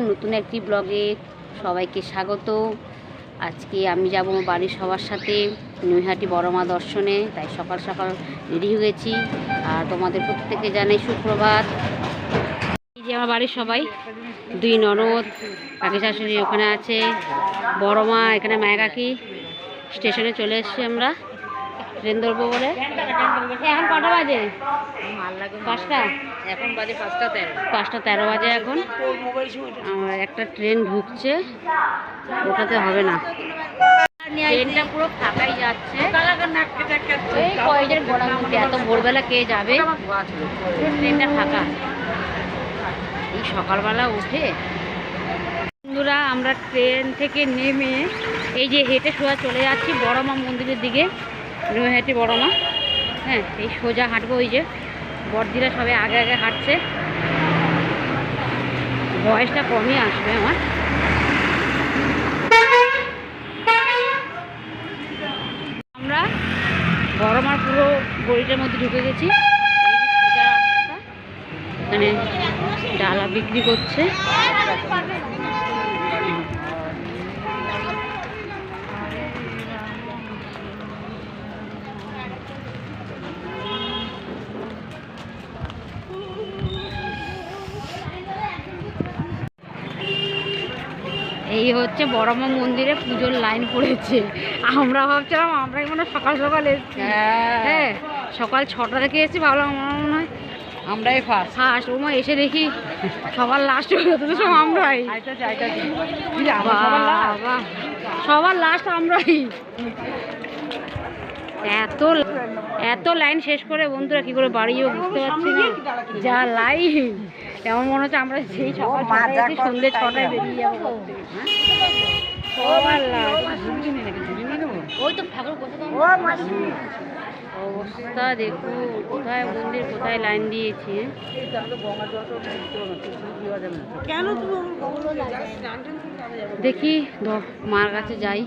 নতুন একটি ব্লগে সবাইকে স্বাগত। আজকে আমি যাব বাড়ির সবার সাথে নৈহাটি বড় মা দর্শনে, তাই সকাল সকাল রেডি হয়েছি। আর তোমাদের প্রত্যেকে জানাই সুপ্রভাত। এই যে আমার বাড়ির সবাই, দুই ননদ, কাকি শাশুড়ি ওখানে আছে, বড় মা এখানে, মায়া কাকি। স্টেশনে চলে এসেছি আমরা ট্রেন ধরবো বলে। এখন কটা বাজে? 5টা। এখন বাজে 5টা 13। 5টা 13 বাজে এখন। আমার একটা ট্রেন ঢুকছে, ওটাতে হবে না। ট্রেনটা পুরো ফাঁকাই যাচ্ছে। এই কয়েকজন গড়ার মধ্যে এত ভোরবেলা কে যাবে? ট্রেনটা ফাঁকা। এই সকালবেলা উঠে বন্ধুরা আমরা ট্রেন থেকে নেমে এই যে হেঁটে সোজা চলে যাচ্ছি বড় মা মন্দিরের দিকে, নৈহাটি বড় মা। হ্যাঁ, এই সোজা হাঁটবো। ওই যে বড়দিরা সবাই আগে আগে হাঁটছে। বয়সটা কমই আসবে আমার। আমরা বড় মার পুরো গলিটার মধ্যে ঢুকে গেছি। সোজা রাস্তা, এখানে ডালা বিক্রি করছে। এই হচ্ছে বড় মা মন্দিরে পুজোর লাইন পড়েছে। আমরা ভাবছিলাম আমরাই মনে হয় সকাল সকাল এসেছি। হ্যাঁ, সকাল 6টা থেকে এসেছি, ভাবলাম আমার মনে হয় আমরাই ফার্স্ট। ওমা এসে দেখি সবার লাস্ট হয়ে যেত, সব আমরাই। সবার লাস্ট আমরাই। এত লাইন শেষ করে বন্ধুরা কি করে বাড়িও বুঝতে পারছি না। যা লাইন, এমন মনে হচ্ছে আমরা সেই সকাল সন্ধ্যে 6টায় বেরিয়ে যাবো। ওই তো ঠাকুর অবস্থা দেখো, কোথায় মন্দির কোথায় লাইন দিয়েছে। দেখি মার কাছে যাই।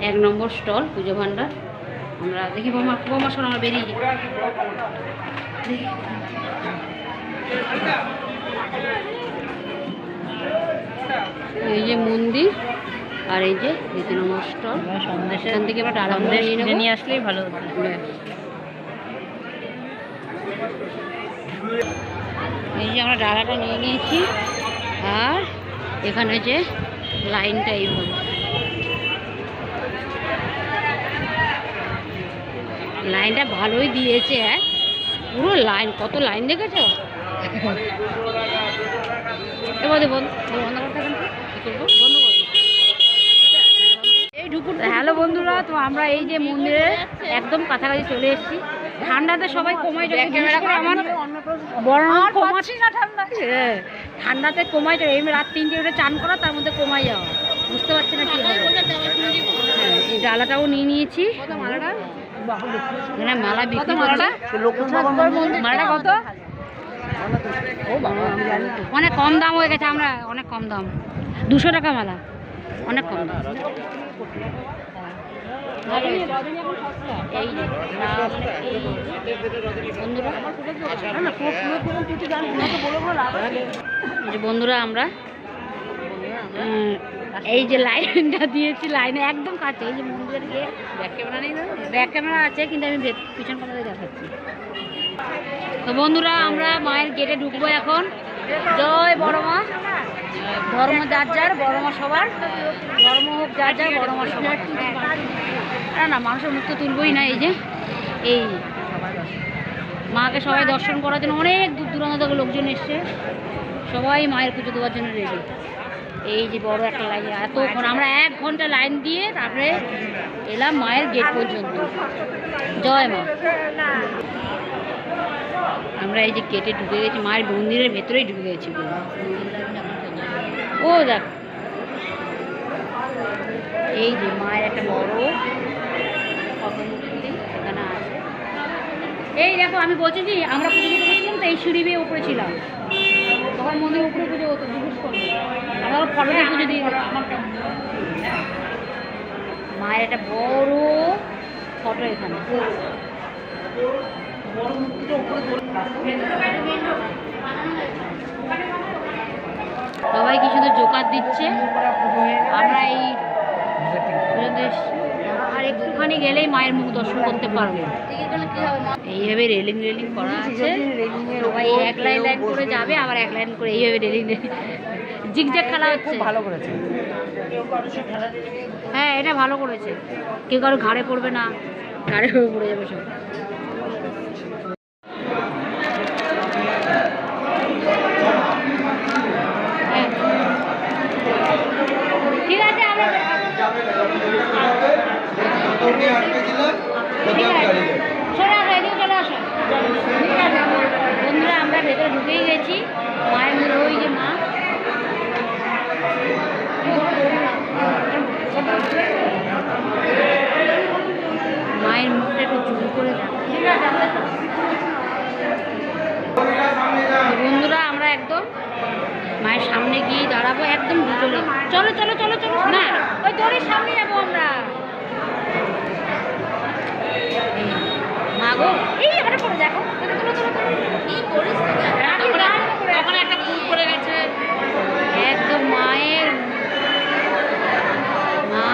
1 নম্বর স্টল পুজো ভান্ডার। আমরা দেখি বোমা শোনা, আমরা বেরিয়ে যাই। এই যে মন্দির, আর এই যে 2 নম্বর স্টল। এখান থেকে আমরা ডালা নিয়ে আসলেই ভালো হতো। এই যে আমরা ডালাটা নিয়ে নিয়েছি। আর এখানে যে লাইনটা এইভাবে, লাইনটা ভালোই দিয়েছে। হ্যাঁ, পুরো লাইন, কত লাইন দেখেছো। এবার বন্ধ করতে হ্যালো বন্ধুরা, তো আমরা এই যে মন্দিরের একদম কাছাকাছি চলে এসেছি। ঠান্ডাতে সবাই কমায় যায়, আমার ঠান্ডাতে কমায় যায়। এই রাত 3টে উঠে চান করা, তার মধ্যে কমায় যাওয়া, বুঝতে পারছি না কি হবে। এই ডালাটাও নিয়ে নিয়েছি। মালা বিক্রি করছে। মালাটা কত? অনেক কম দাম হয়ে গেছে, আমরা অনেক কম দাম, 200 টাকা মালা, অনেক কম দাম। বন্ধুরা আমরা এই যে লাইনটা দিয়েছি, লাইনে একদম কাছে। এই যে মন্দিরের গেট, ব্যাক ক্যামেরা নেই, ব্যাক ক্যামেরা আছে কিন্তু আমি পিছন কথা দেখাচ্ছি। তো বন্ধুরা আমরা মায়ের গেটে ঢুকবো এখন। জয় বড় মা। ধর্ম যার যার, বড় মা সবার। ধর্ম হোক যার যার, বড় মা সবার। না মানুষের মুখ তো তুলবই না। এই যে এই মাকে সবাই দর্শন করার জন্য অনেক দূর দূরান্ত থেকে লোকজন এসছে, সবাই মায়ের পুজো দেওয়ার জন্য রেডি। এই যে বড় একটা লাইন, এতক্ষণ আমরা 1 ঘন্টা লাইন দিয়ে তারপরে এলাম মায়ের গেট পর্যন্ত। জয় মা। আমরা এই যে গেটে ঢুকে গেছি, মায়ের মন্দিরের ভেতরেই ঢুকে গেছি। ও দেখ, এই যে মায়ের একটা বড় মূর্তি এখানে আছে। এই দেখো, আমি বলছি যে আমরা পুজো দিতে গেছিলাম তো এই সিঁড়ি বেয়ে উপরে ছিলাম, তখন মন্দির উপরে পুজো হতো। আমরা ফটো দিয়ে পুজো দিয়ে মায়ের একটা বড় ফটো এখানে। বড় মূর্তিটা উপরে প্রসাদ দিচ্ছে। আমরা এই আর একটুখানি গেলেই মায়ের মুখ দর্শন করতে পারবো। এইভাবে রেলিং করা আছে, সবাই এক লাইন করে যাবে, আবার এক লাইন করে এইভাবে রেলিং জিগজ্যাগ খেলা হচ্ছে। ভালো করেছে। হ্যাঁ, এটা ভালো করেছে, কেউ কারো ঘাড়ে পড়বে না, ঘাড়ে পড়ে যাবে সব। হ্যাঁ, ঠিক আছে, আমরা চলে আসো, এদিকে চলে আসো। ঠিক আছে বন্ধুরা, আমরা ভেতরে ঢুকেই গেছি। মায়ের মুখে ওই যে মা, মায়ের মুখটা একটু জুম করে দেখো। ঠিক আছে বন্ধুরা, আমরা একদম মায়ের সামনে গিয়ে দাঁড়াবো, একদম চলে। চলো চলো চলো চলো না, ওই দড়ির সামনে যাবো আমরা। মা গো, এই আমরা পড়ে দেখো, তখন একটা ফুল পড়ে গেছে। একদম মায়ের মা।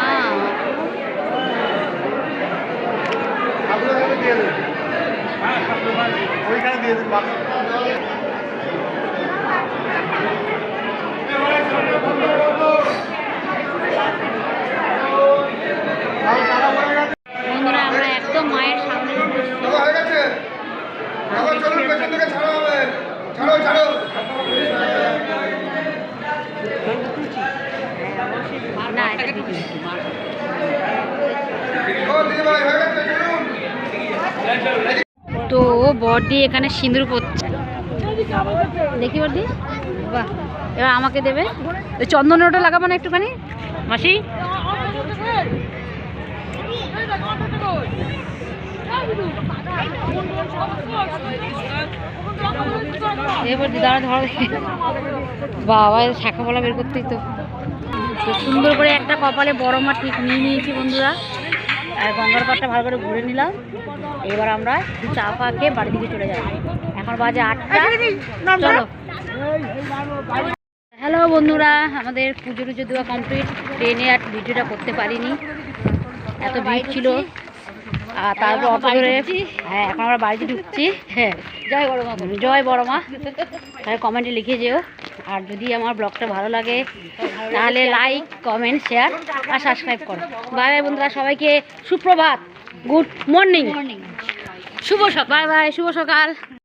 ওইখানে দিয়ে দিন। বন্ধুরা, আমরা একদম মায়ের সামনে হয়ে গেছে, চলুন পেছন থেকে ছাড়া হবে। ছাড়ো ছাড়ো। না, এটা কিছু ও দিদি ভাই হয়ে গেছে, চলুন। তো বড়দি এখানে সিঁদুর পড়ছে, দেখি বড়দি। বাহ, এবার আমাকে দেবে। ওই চন্দনের ওটা লাগাবো না একটুখানি মাসি? এবার দাঁড়া ধরো, বাবা শাখা বলা বের করতেই তো। তো সুন্দর করে একটা কপালে বড় মা ঠিক নিয়ে নিয়েছি বন্ধুরা, আর গঙ্গার পাড়টা ভালো করে ঘুরে নিলাম। এবার আমরা চা ফা খেয়ে বাড়ির দিকে চলে যাবো। এখন বাজে 8টা, চলো। হ্যালো বন্ধুরা, আমাদের পুজো টুজো দেওয়া কমপ্লিট। ট্রেনে আর ভিডিওটা করতে পারিনি, এত ভিড় ছিল। আর তারপর অটো ধরে, হ্যাঁ এখন আমরা বাড়িতে ঢুকছি। হ্যাঁ, জয় বড় মা, জয় বড় মা। তাহলে কমেন্টে লিখে যেও। আর যদি আমার ব্লগটা ভালো লাগে তাহলে লাইক, কমেন্ট, শেয়ার আর সাবস্ক্রাইব করো। বাই বাই বন্ধুরা, সবাইকে সুপ্রভাত, গুড মর্নিং, শুভ সকাল। বাই বাই, শুভ সকাল।